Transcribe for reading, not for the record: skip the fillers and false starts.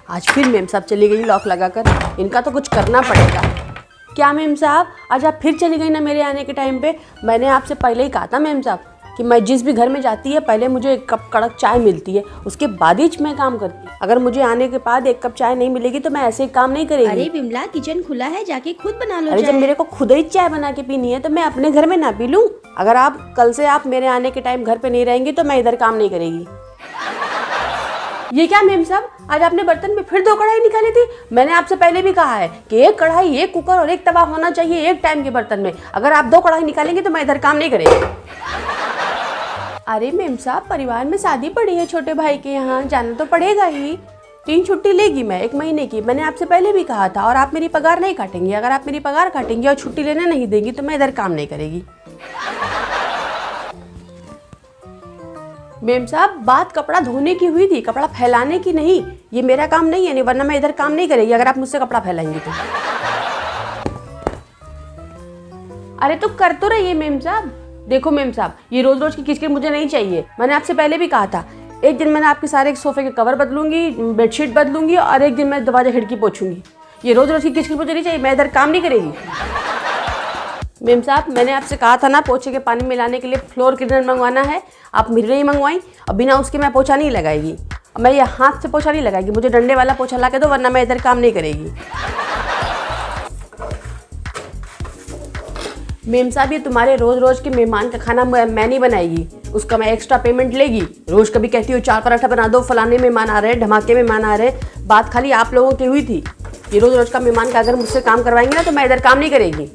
आज फिर मेम साहब चली गई लॉक लगाकर। इनका तो कुछ करना पड़ेगा। क्या मेम साहब, आज आप फिर चली गई ना मेरे आने के टाइम पे? मैंने आपसे पहले ही कहा था मेम साहब कि मैं जिस भी घर में जाती है पहले मुझे एक कप कड़क चाय मिलती है, उसके बाद ही मैं काम करती हूँ। अगर मुझे आने के बाद एक कप चाय नहीं मिलेगी तो मैं ऐसे ही काम नहीं करेगी। अरे बिमला, किचन खुला है, जाके खुद बना लो। अरे जब मेरे को खुद ही चाय बना के पीनी है तो मैं अपने घर में ना पी लूँ? अगर आप कल से आप मेरे आने के टाइम घर पे नहीं रहेंगी तो मैं इधर काम नहीं करेगी। ये क्या मेम साहब, आज आपने बर्तन में फिर 2 कढ़ाई निकाली थी? मैंने आपसे पहले भी कहा है कि एक कढ़ाई, एक कुकर और एक तवा होना चाहिए एक टाइम के बर्तन में। अगर आप 2 कढ़ाई निकालेंगे तो मैं इधर काम नहीं करेगी। अरे मेम साहब, परिवार में शादी पड़ी है छोटे भाई के यहाँ, जाना तो पड़ेगा ही। 3 छुट्टी लेगी मैं 1 महीने की, मैंने आपसे पहले भी कहा था। और आप मेरी पगार नहीं काटेंगी। अगर आप मेरी पगार काटेंगी और छुट्टी लेने नहीं देंगी तो मैं इधर काम नहीं करेगी। मेम साहब, बात कपड़ा धोने की हुई थी, कपड़ा फैलाने की नहीं। ये मेरा काम नहीं है, नहीं वरना मैं इधर काम नहीं करेगी अगर आप मुझसे कपड़ा फैलाएंगी तो। अरे तो कर तो रहिए मेम साहब। देखो मेम साहब, ये रोज रोज की किचकिच मुझे नहीं चाहिए। मैंने आपसे पहले भी कहा था, एक दिन मैंने आपके सारे सोफे के कवर बदलूंगी, बेडशीट बदलूंगी और एक दिन मैं दरवाजा खिड़की पोछूंगी। ये रोज रोज की किचकिच मुझे नहीं चाहिए, मैं इधर काम नहीं करेगी। मेम साहब, मैंने आपसे कहा था ना पोछे के पानी मिलाने के लिए फ्लोर क्लीनर मंगवाना है, आप मेरे नहीं मंगवाई और बिना उसके मैं पोछा नहीं लगाएगी। मैं ये हाथ से पोछा नहीं लगाएगी, मुझे डंडे वाला पोछा ला के दो वरना मैं इधर काम नहीं करेगी। मेम साहब, ये तुम्हारे रोज रोज के मेहमान का खाना मैं नहीं बनाएगी, उसका मैं एक्स्ट्रा पेमेंट लेगी। रोज कभी कहती हो 4 पराठा बना दो, फलाने मेहमान आ रहे हैं, धमाके मेहमान आ रहे हैं। बात खाली आप लोगों की हुई थी। ये रोज रोज का मेहमान का अगर मुझसे काम करवाएंगे ना तो मैं इधर काम नहीं करेगी।